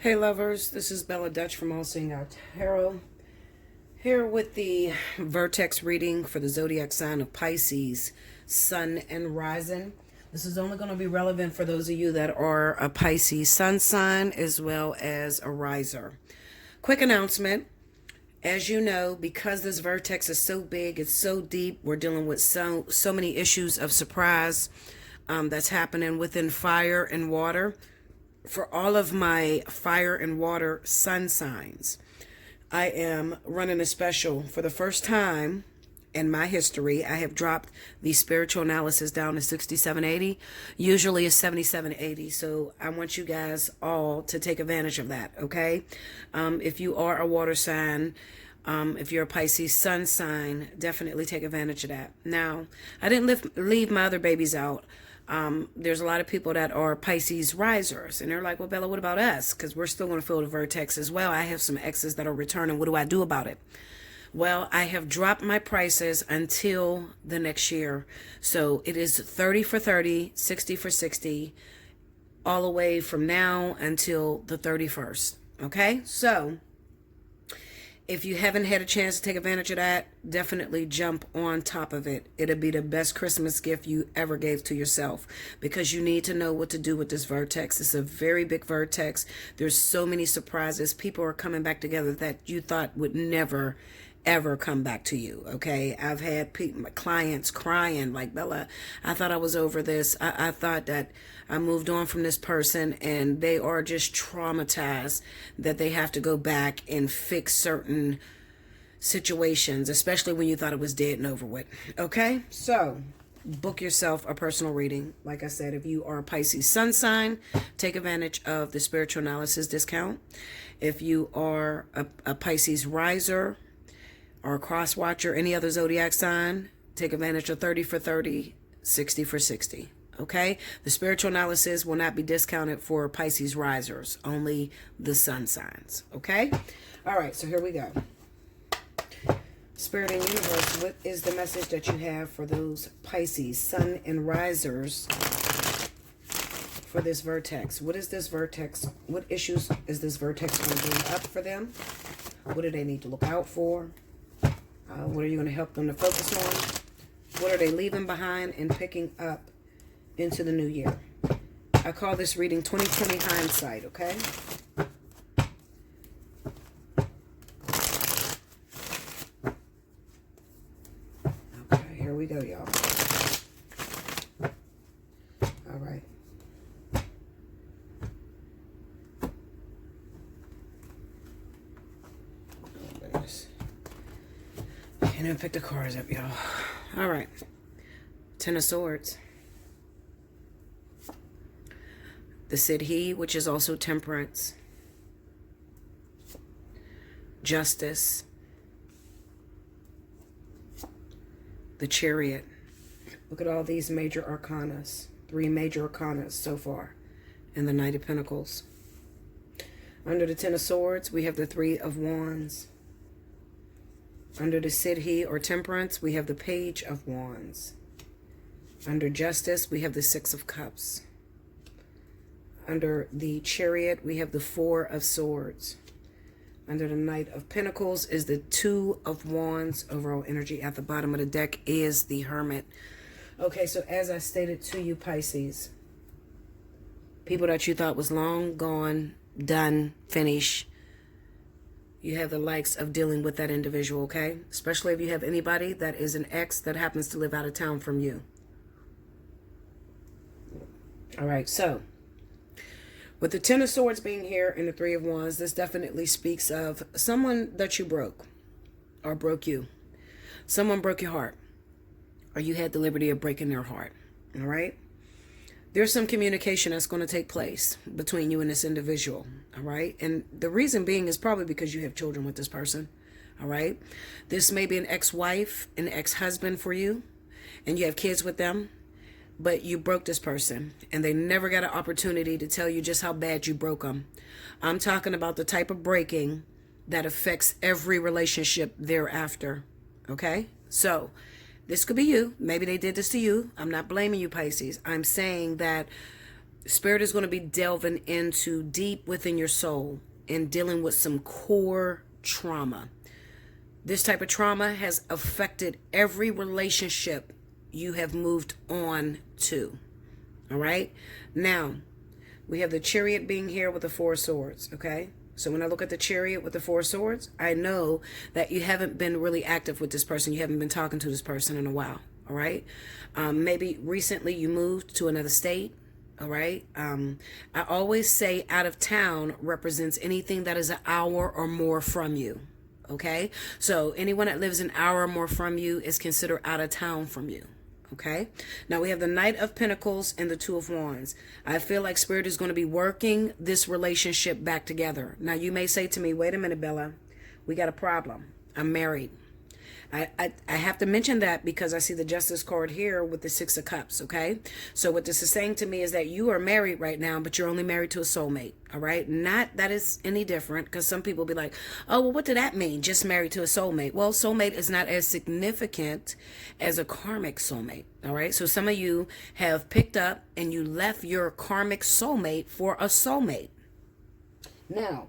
Hey lovers, this is Bella Dutch from Allseeingeyetarot, here with the Vertex reading for the zodiac sign of Pisces, Sun and Rising. This is only going to be relevant for those of you that are a Pisces Sun sign as well as a riser. Quick announcement. As you know, because this vertex is so big, it's so deep, we're dealing with so many issues of surprise that's happening within fire and water. For all of my fire and water sun signs, I am running a special. For the first time in my history, I have dropped the spiritual analysis down to 67.80. Usually it's 77.80. So I want you guys all to take advantage of that, okay? If you are a water sign, if you're a Pisces sun sign, definitely take advantage of that. Now, I didn't leave my other babies out. There's a lot of people that are Pisces risers, and they're like, well, Bella, what about us? Because we're still going to feel the vertex as well. I have some exes that are returning. What do I do about it? Well, I have dropped my prices until the next year. So it is 30 for 30, 60 for 60, all the way from now until the 31st. Okay? So if you haven't had a chance to take advantage of that, definitely jump on top of it. It'll be the best Christmas gift you ever gave to yourself, because you need to know what to do with this vertex. It's a very big vertex. There's so many surprises. People are coming back together that you thought would never ever come back to you. Okay, I've had my clients crying like, Bella, I thought I was over this. I thought that I moved on from this person, and they are just traumatized that they have to go back and fix certain situations, especially when you thought it was dead and over with. Okay, so book yourself a personal reading. Like I said, if you are a Pisces sun sign, take advantage of the spiritual analysis discount. If you are a Pisces riser or a cross watcher, any other zodiac sign, take advantage of 30 for 30, 60 for 60. Okay? The spiritual analysis will not be discounted for Pisces risers, only the sun signs. Okay? All right, so here we go. Spirit and universe, what is the message that you have for those Pisces sun and risers for this vertex? What is this vertex? What issues is this vertex going to bring up for them? What do they need to look out for? What are you going to help them to focus on? What are they leaving behind and picking up into the new year? I call this reading 2020 hindsight, okay? Okay, here we go, y'all. All right. Can't even pick the cards up, y'all. All right. Ten of Swords. The Siddhi, which is also Temperance. Justice. The Chariot. Look at all these major arcanas. 3 major arcanas so far. And the Knight of Pentacles. Under the Ten of Swords, we have the 3 of Wands. Under the Siddhi or Temperance, we have the Page of Wands. Under Justice, we have the 6 of Cups. Under the Chariot, we have the 4 of Swords. Under the Knight of Pentacles is the 2 of Wands. Overall energy at the bottom of the deck is the Hermit. Okay, so as I stated to you, Pisces, people that you thought was long gone, done, finished, you have the likes of dealing with that individual, okay? Especially if you have anybody that is an ex that happens to live out of town from you. All right, so with the 10 of Swords being here and the 3 of Wands, this definitely speaks of someone that you broke or broke you. Someone broke your heart, or you had the liberty of breaking their heart, all right? There's some communication that's going to take place between you and this individual, all right? And the reason being is probably because you have children with this person, all right? This may be an ex-wife, an ex-husband for you, and you have kids with them, but you broke this person, and they never got an opportunity to tell you just how bad you broke them. I'm talking about the type of breaking that affects every relationship thereafter, okay? So this could be you. Maybe they did this to you. I'm not blaming you, Pisces. I'm saying that Spirit is going to be delving into deep within your soul and dealing with some core trauma. This type of trauma has affected every relationship you have moved on to. All right. Now, we have the Chariot being here with the Four of Swords. Okay. So when I look at the Chariot with the Four of Swords, I know that you haven't been really active with this person. You haven't been talking to this person in a while. All right. Maybe recently you moved to another state. All right. I always say out of town represents anything that is an hour or more from you. Okay. So anyone that lives an hour or more from you is considered out of town from you. Okay. Now we have the Knight of Pentacles and the Two of Wands. I feel like Spirit is going to be working this relationship back together. Now you may say to me, wait a minute, Bella, we got a problem. I'm married. I have to mention that because I see the Justice card here with the Six of Cups, okay? So what this is saying to me is that you are married right now, but you're only married to a soulmate, all right? Not that is any different, because some people be like, oh, well, what did that mean? Just married to a soulmate. Well, soulmate is not as significant as a karmic soulmate, all right? So some of you have picked up and you left your karmic soulmate for a soulmate. Now,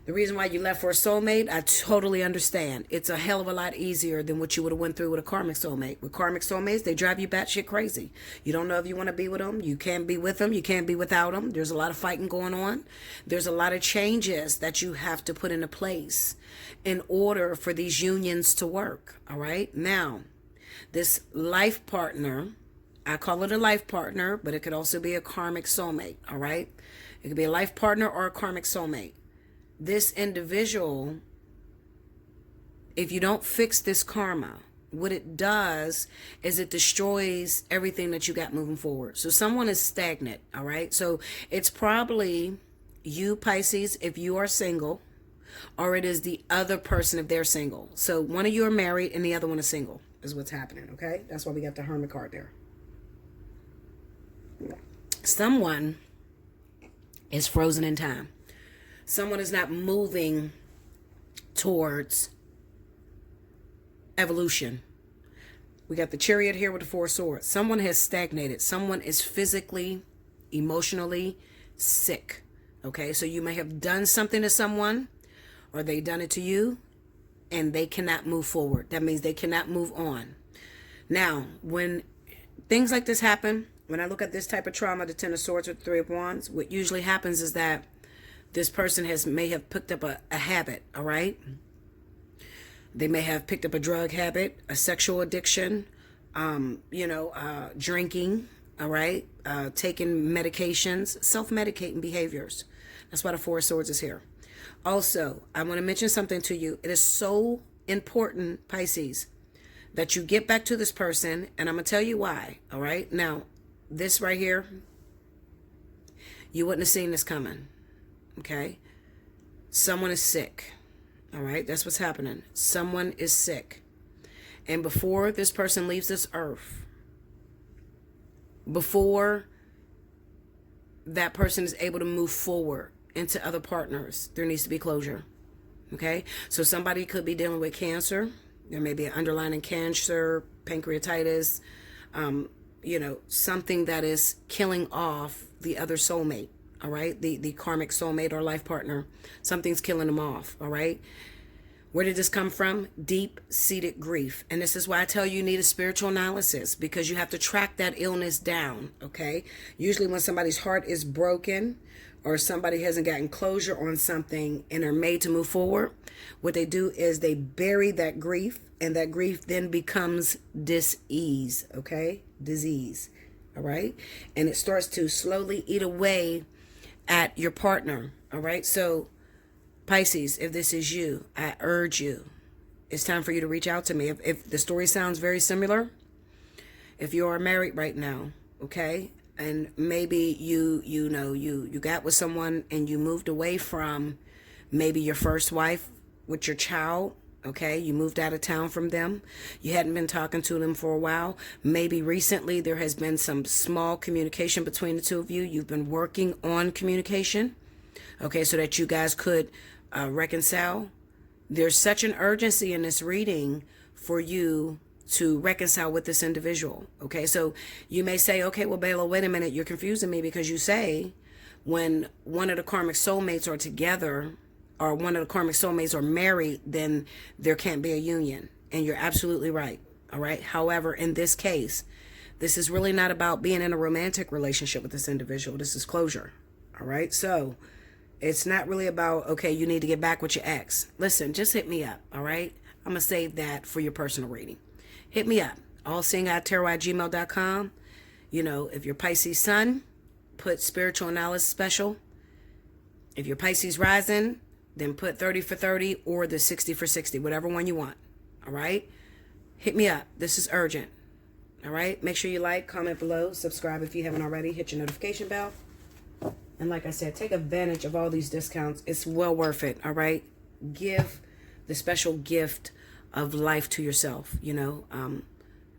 the reason why you left for a soulmate, I totally understand. It's a hell of a lot easier than what you would have went through with a karmic soulmate. With karmic soulmates, they drive you batshit crazy. You don't know if you want to be with them. You can't be with them. You can't be without them. There's a lot of fighting going on. There's a lot of changes that you have to put into place in order for these unions to work. All right. Now, this life partner, I call it a life partner, but it could also be a karmic soulmate. All right. It could be a life partner or a karmic soulmate. This individual, if you don't fix this karma, what it does is it destroys everything that you got moving forward. So someone is stagnant, all right? So it's probably you, Pisces, if you are single, or it is the other person if they're single. So one of you are married and the other one is single is what's happening, okay? That's why we got the Hermit card there. Someone is frozen in time. Someone is not moving towards evolution. We got the Chariot here with the Four Swords. Someone has stagnated. Someone is physically, emotionally sick. Okay, so you may have done something to someone or they done it to you and they cannot move forward. That means they cannot move on. Now, when things like this happen, when I look at this type of trauma, the Ten of Swords with the Three of Wands, what usually happens is that this person may have picked up a habit, all right? They may have picked up a drug habit, a sexual addiction, drinking, all right? Taking medications, self-medicating behaviors. That's why the Four of Swords is here. Also, I want to mention something to you. It is so important, Pisces, that you get back to this person, and I'm going to tell you why, all right? Now, this right here, you wouldn't have seen this coming. Okay, someone is sick. All right, that's what's happening. Someone is sick. And before this person leaves this earth, before that person is able to move forward into other partners, there needs to be closure. Okay, so somebody could be dealing with cancer. There may be an underlying cancer, pancreatitis, something that is killing off the other soulmate. All right, the karmic soulmate or life partner, something's killing them off. All right, where did this come from? Deep-seated grief. And this is why I tell you need a spiritual analysis, because you have to track that illness down. Okay, usually when somebody's heart is broken or somebody hasn't gotten closure on something and are made to move forward, what they do is they bury that grief, and that grief then becomes dis-ease. Okay, disease. All right, and it starts to slowly eat away at your partner. All right, so Pisces, if this is you, I urge you, it's time for you to reach out to me. If the story sounds very similar, if you are married right now, okay, and maybe you got with someone and you moved away from maybe your first wife with your child, okay, you moved out of town from them, you hadn't been talking to them for a while, maybe recently there has been some small communication between the two of you, you've been working on communication, okay, so that you guys could reconcile. There's such an urgency in this reading for you to reconcile with this individual. Okay, so you may say, okay, well, Bela, wait a minute, you're confusing me, because you say when one of the karmic soulmates are together, or one of the karmic soulmates are married, then there can't be a union. And you're absolutely right. All right. However, in this case, this is really not about being in a romantic relationship with this individual. This is closure. All right. So it's not really about, okay, you need to get back with your ex. Listen, just hit me up. All right. I'm going to save that for your personal reading. Hit me up. Allseeingeyetarot@gmail.com. You know, if you're Pisces sun, put spiritual analysis special. If you're Pisces rising, then put 30 for 30 or the 60 for 60, whatever one you want. All right. Hit me up. This is urgent. All right. Make sure you like, comment below, subscribe if you haven't already, hit your notification bell. And like I said, take advantage of all these discounts. It's well worth it. All right. Give the special gift of life to yourself, you know,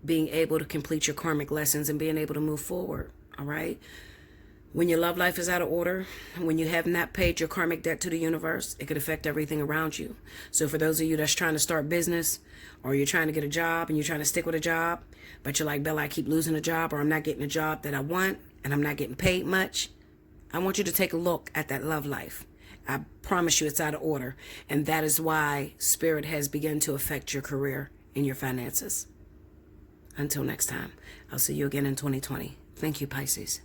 being able to complete your karmic lessons and being able to move forward. All right. When your love life is out of order, when you have not paid your karmic debt to the universe, it could affect everything around you. So for those of you that's trying to start business, or you're trying to get a job and you're trying to stick with a job, but you're like, Bella, I keep losing a job, or I'm not getting a job that I want, and I'm not getting paid much, I want you to take a look at that love life. I promise you it's out of order. And that is why Spirit has begun to affect your career and your finances. Until next time, I'll see you again in 2020. Thank you, Pisces.